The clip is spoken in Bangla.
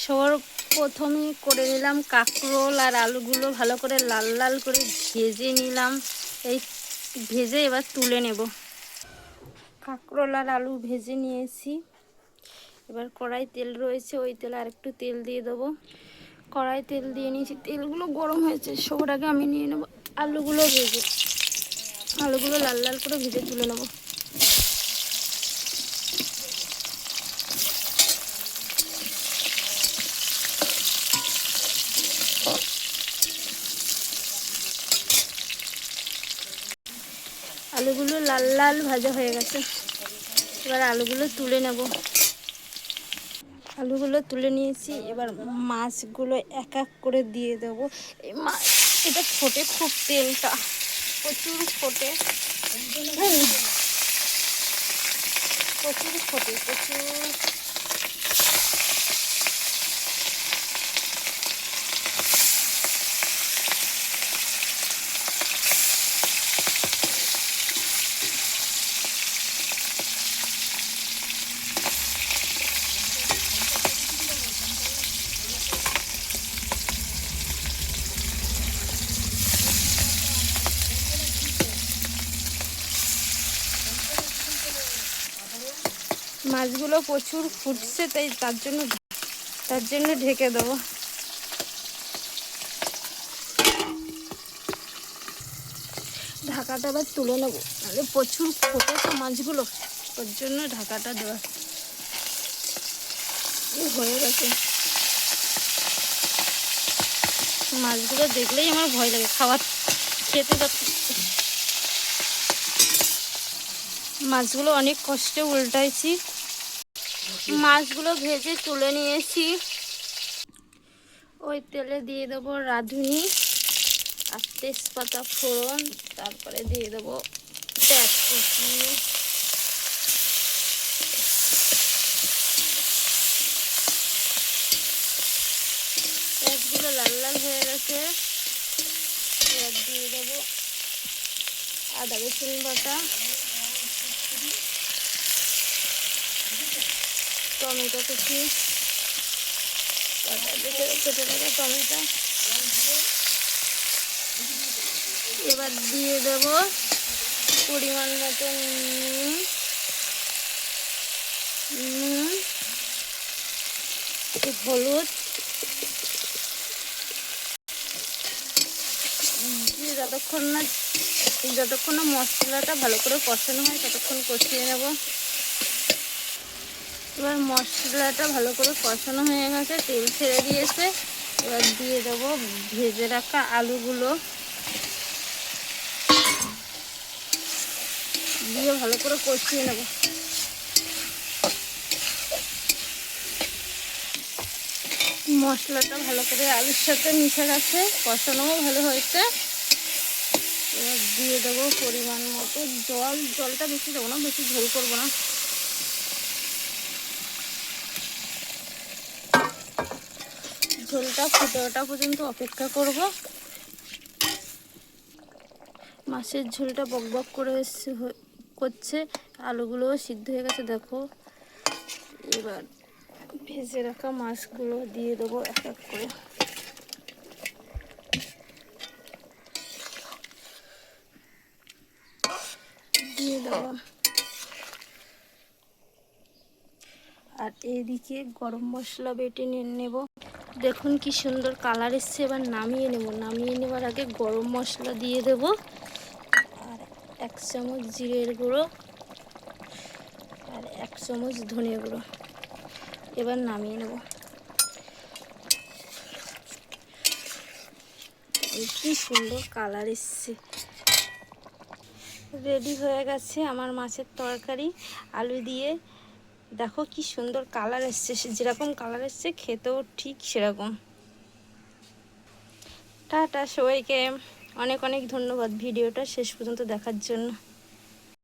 সবার প্রথমে করে নিলাম কাঁকরোল আর আলুগুলো ভালো করে লাল লাল করে ভেজে নিলাম। এই ভেজে এবার তুলে নেব। কাঁকরোল আর আলু ভেজে নিয়েছি। এবার কড়াই তেল রয়েছে, ওই তেলে আরেকটু তেল দিয়ে দেবো। কড়াই তেল দিয়ে নিয়েছি, তেলগুলো গরম হয়েছে। সবার আগে আমি নিয়ে নেব আলুগুলো ভেজে। আলুগুলো লাল লাল করে ভেজে তুলে নেব। আলুগুলো লাল লাল ভাজা হয়ে গেছে। এবার আলুগুলো তুলে নেব। আলুগুলো তুলে নিয়েছি। এবার মাছগুলো এক এক করে দিয়ে দেবো। এই মাছ এটা ফোটে খুব, তেলটা প্রচুর ফোটে, প্রচুর ফোটে, প্রচুর। মাছগুলো প্রচুর ফুটছে, তাই তার জন্য ঢেকে দেবো। ঢাকাটা আবার তুলে নেবো, নাহলে প্রচুর ফোটে তো মাছগুলো, ওর জন্য ঢাকাটা দেওয়া। হয়ে গেছে। মাছগুলো দেখলেই আমার ভয় লাগে, খেতে যাচ্ছে। মাছগুলো অনেক কষ্টে উল্টাইছি। মাছগুলো ভেজে তুলে নিয়েছি। ওই তেলে দিয়ে দেবো রাঁধুনি আর তেজপাতা ফোড়ন, তারপরে দিয়ে দেবো পেঁয়াজ কুচি। পেঁয়াজগুলো লাল লাল হয়ে গেছে। এবার দিয়ে দেবো আদা রসুন বাটা, টমেটো কুচি, কেটে রাখা টমেটো। এবার দিয়ে দেবো পরিমাণ মতো নুন, হলুদ। দিয়ে যতক্ষণ না মশলাটা ভালো করে কষানো হয় ততক্ষণ কষিয়ে নেব। এবার মশলাটা ভালো করে কষানো হয়ে গেছে, তেল ছেড়ে দিয়েছে। এবার দিয়ে দেবো ভেজে রাখা আলুগুলো, দিয়ে ভালো করে কষিয়ে নেব। মশলাটা ভালো করে আলুর সাথে মিশে গেছে, কষানোও ভালো হয়েছে। এবার দিয়ে দেবো পরিমাণ মতো জল। জলটা বেশি দেবো না, বেশি ঝোল করবো না। ঝোলটা ফুটে ওঠা পর্যন্ত অপেক্ষা করব। মাছের ঝোলটা বক বক করে করছে, আলুগুলোও সিদ্ধ হয়ে গেছে দেখো। এবার ভেজে রাখা মাছগুলো দিয়ে দেবো এক এক করে। দিয়ে দেবো। আর এদিকে গরম মশলা বেটে নিয়ে নেব। দেখুন কি সুন্দর কালার এসছে। এবার নামিয়ে নেব। নামিয়ে নেবার আগে গরম মশলা দিয়ে দেব আর 1 চামচ জিরের গুঁড়ো আর 1 চামচ ধনে গুঁড়ো। এবার নামিয়ে নেব। কি সুন্দর কালার এসছে। রেডি হয়ে গেছে আমার মাছের তরকারি আলু দিয়ে। দেখো কি সুন্দর কালার এসছে, যেরকম কালার এসছে খেতেও ঠিক সেরকম। টাটা সবাইকে, অনেক অনেক ধন্যবাদ ভিডিওটা শেষ পর্যন্ত দেখার জন্য।